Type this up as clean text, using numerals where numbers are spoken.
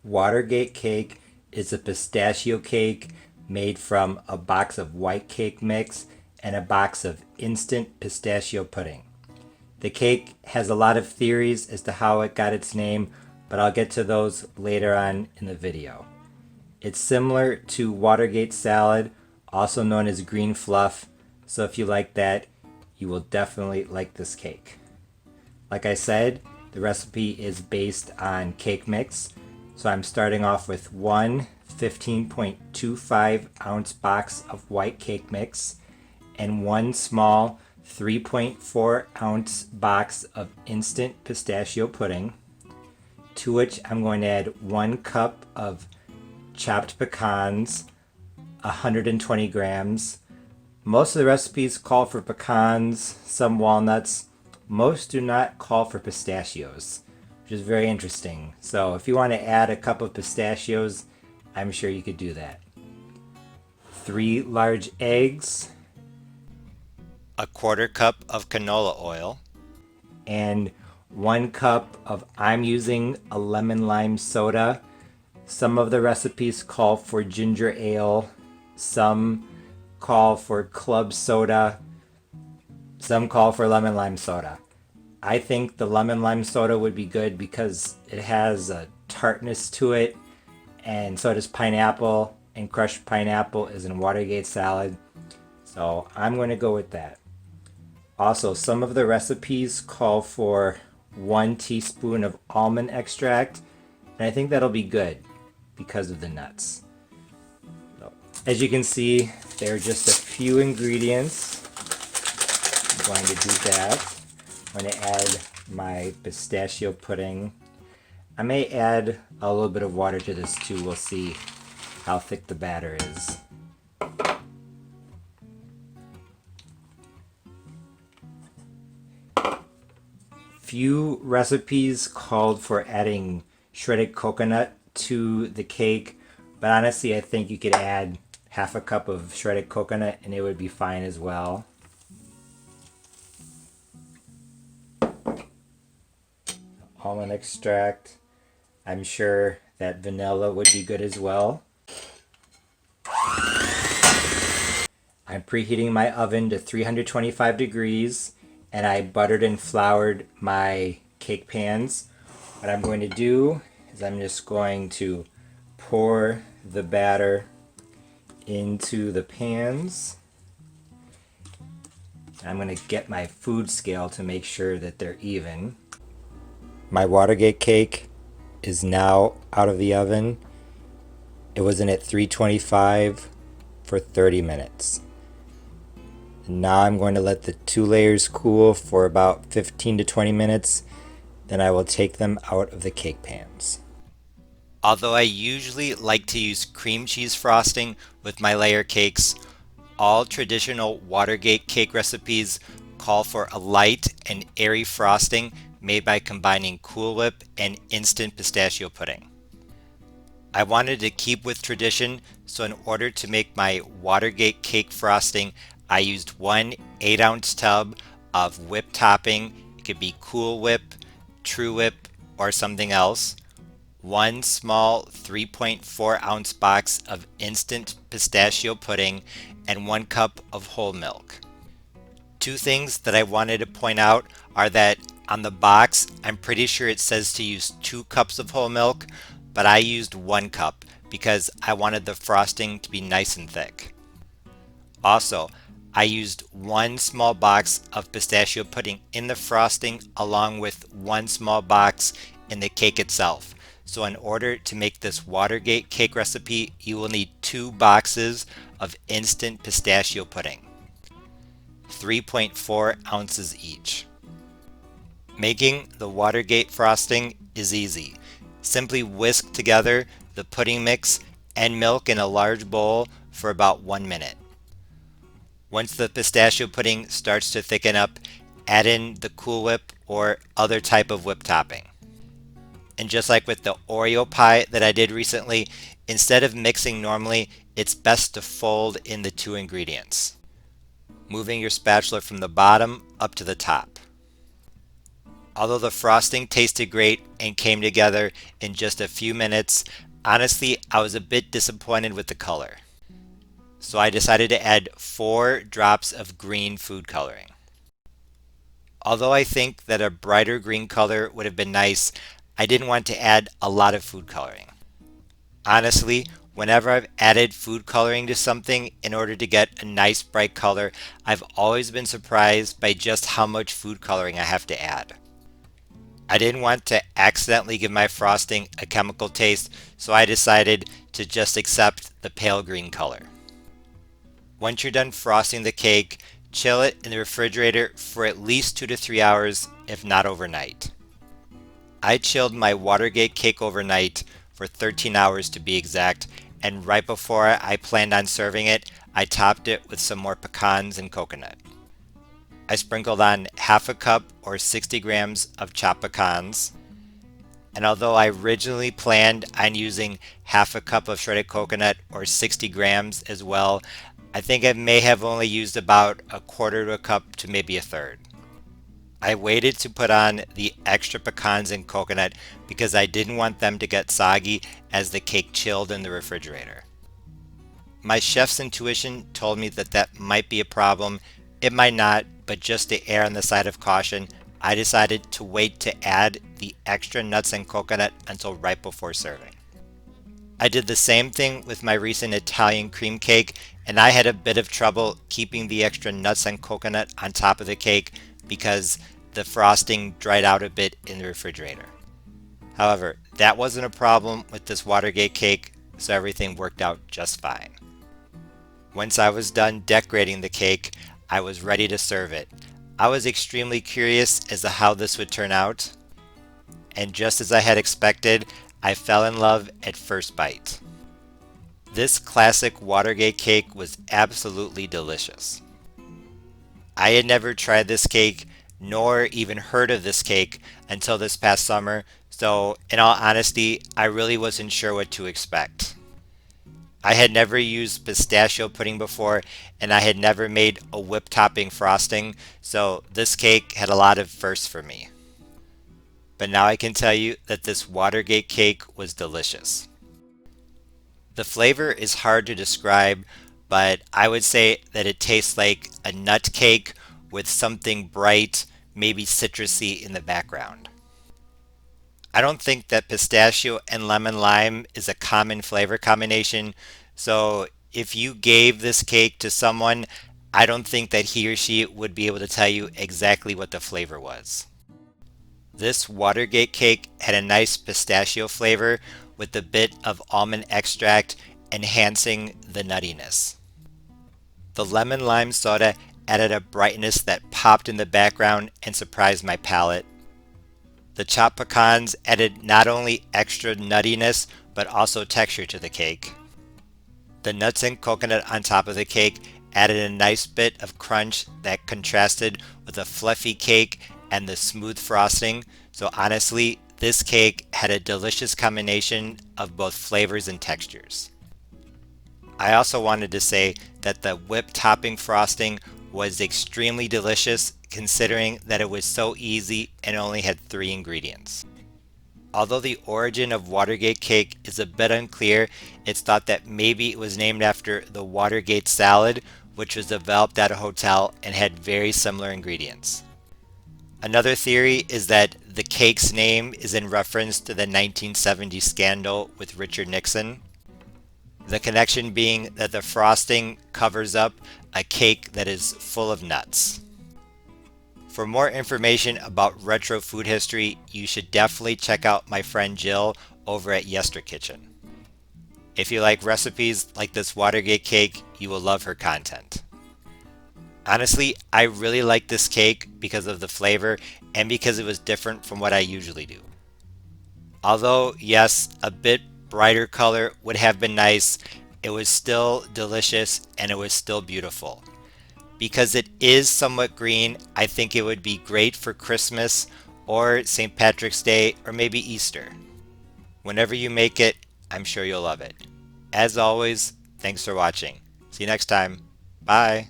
Watergate Cake is a pistachio cake made from a box of white cake mix and a box of instant pistachio pudding. The cake has a lot of theories as to how it got its name, but I'll get to those later on in the video. It's similar to Watergate salad, also known as green fluff, so if you like that, you will definitely like this cake. Like I said, the recipe is based on cake mix, so I'm starting off with one 15.25 ounce box of white cake mix and one small 3.4 ounce box of instant pistachio pudding, to which I'm going to add 1 cup of chopped pecans, 120 grams. Most of the recipes call for pecans, some walnuts. Most do not call for pistachios, which is very interesting. So if you want to add a cup of pistachios, I'm sure you could do that. 3 large eggs, a quarter cup of canola oil, and 1 cup of, I'm using a lemon lime soda. Some of the recipes call for ginger ale, some call for club soda, some call for lemon lime soda. I think the lemon lime soda would be good because it has a tartness to it, and so does pineapple, and crushed pineapple is in Watergate salad. So I'm going to go with that. Also, some of the recipes call for 1 teaspoon of almond extract, and I think that'll be good because of the nuts. So, as you can see, there are just a few ingredients. I'm going to do that. I'm going to add my pistachio pudding. I may add a little bit of water to this too. We'll see how thick the batter is. Few recipes called for adding shredded coconut to the cake, but honestly I think you could add half a cup of shredded coconut and it would be fine as well. Almond extract. I'm sure that vanilla would be good as well. I'm preheating my oven to 325 degrees and I buttered and floured my cake pans. What I'm going to do is I'm just going to pour the batter into the pans. I'm going to get my food scale to make sure that they're even. My Watergate cake is now out of the oven. It was in at 325 for 30 minutes. Now I'm going to let the 2 layers cool for about 15 to 20 minutes. Then I will take them out of the cake pans. Although I usually like to use cream cheese frosting with my layer cakes, all traditional Watergate cake recipes call for a light and airy frosting made by combining Cool Whip and instant pistachio pudding. I wanted to keep with tradition, so in order to make my Watergate cake frosting, I used 1 8-ounce tub of whip topping. It could be Cool Whip, True Whip, or something else. 1 small 3.4 ounce box of instant pistachio pudding, and 1 cup of whole milk. 2 things that I wanted to point out are that on the box, I'm pretty sure it says to use 2 cups of whole milk, but I used 1 cup because I wanted the frosting to be nice and thick. Also, I used 1 small box of pistachio pudding in the frosting along with 1 small box in the cake itself. So in order to make this Watergate cake recipe, you will need 2 boxes of instant pistachio pudding, 3.4 ounces each. Making the Watergate frosting is easy. Simply whisk together the pudding mix and milk in a large bowl for about 1 minute. Once the pistachio pudding starts to thicken up, add in the Cool Whip or other type of whip topping. And just like with the Oreo pie that I did recently, instead of mixing normally, it's best to fold in the 2 ingredients, moving your spatula from the bottom up to the top. Although the frosting tasted great and came together in just a few minutes, honestly, I was a bit disappointed with the color. So I decided to add 4 drops of green food coloring. Although I think that a brighter green color would have been nice, I didn't want to add a lot of food coloring. Honestly, whenever I've added food coloring to something in order to get a nice bright color, I've always been surprised by just how much food coloring I have to add. I didn't want to accidentally give my frosting a chemical taste, so I decided to just accept the pale green color. Once you're done frosting the cake, chill it in the refrigerator for at least 2 to 3 hours, if not overnight. I chilled my Watergate cake overnight for 13 hours to be exact, and right before I planned on serving it, I topped it with some more pecans and coconut. I sprinkled on half a cup or 60 grams of chopped pecans, and although I originally planned on using half a cup of shredded coconut or 60 grams as well, I think I may have only used about a quarter to a cup to maybe a third. I waited to put on the extra pecans and coconut because I didn't want them to get soggy as the cake chilled in the refrigerator. My chef's intuition told me that that might be a problem. It might not, but just to err on the side of caution, I decided to wait to add the extra nuts and coconut until right before serving. I did the same thing with my recent Italian cream cake, and I had a bit of trouble keeping the extra nuts and coconut on top of the cake because the frosting dried out a bit in the refrigerator. However, that wasn't a problem with this Watergate cake, so everything worked out just fine. Once I was done decorating the cake, I was ready to serve it. I was extremely curious as to how this would turn out, and just as I had expected, I fell in love at first bite. This classic Watergate cake was absolutely delicious. I had never tried this cake nor even heard of this cake until this past summer, so in all honesty, I really wasn't sure what to expect. I had never used pistachio pudding before, and I had never made a whip topping frosting, so this cake had a lot of firsts for me. But now I can tell you that this Watergate cake was delicious. The flavor is hard to describe, but I would say that it tastes like a nut cake with something bright, maybe citrusy in the background. I don't think that pistachio and lemon lime is a common flavor combination, so if you gave this cake to someone, I don't think that he or she would be able to tell you exactly what the flavor was. This Watergate cake had a nice pistachio flavor with a bit of almond extract enhancing the nuttiness. The lemon lime soda added a brightness that popped in the background and surprised my palate. The chopped pecans added not only extra nuttiness but also texture to the cake. The nuts and coconut on top of the cake added a nice bit of crunch that contrasted with the fluffy cake and the smooth frosting, so honestly, this cake had a delicious combination of both flavors and textures. I also wanted to say that the whipped topping frosting was extremely delicious considering that it was so easy and only had 3 ingredients. Although the origin of Watergate cake is a bit unclear, it's thought that maybe it was named after the Watergate salad, which was developed at a hotel and had very similar ingredients. Another theory is that the cake's name is in reference to the 1970 scandal with Richard Nixon. The connection being that the frosting covers up a cake that is full of nuts. For more information about retro food history, you should definitely check out my friend Jill over at Yester Kitchen. If you like recipes like this Watergate cake, you will love her content. Honestly, I really like this cake because of the flavor and because it was different from what I usually do. Although, yes, a bit brighter color would have been nice, it was still delicious and it was still beautiful. Because it is somewhat green, I think it would be great for Christmas or St. Patrick's Day or maybe Easter. Whenever you make it, I'm sure you'll love it. As always, thanks for watching. See you next time. Bye.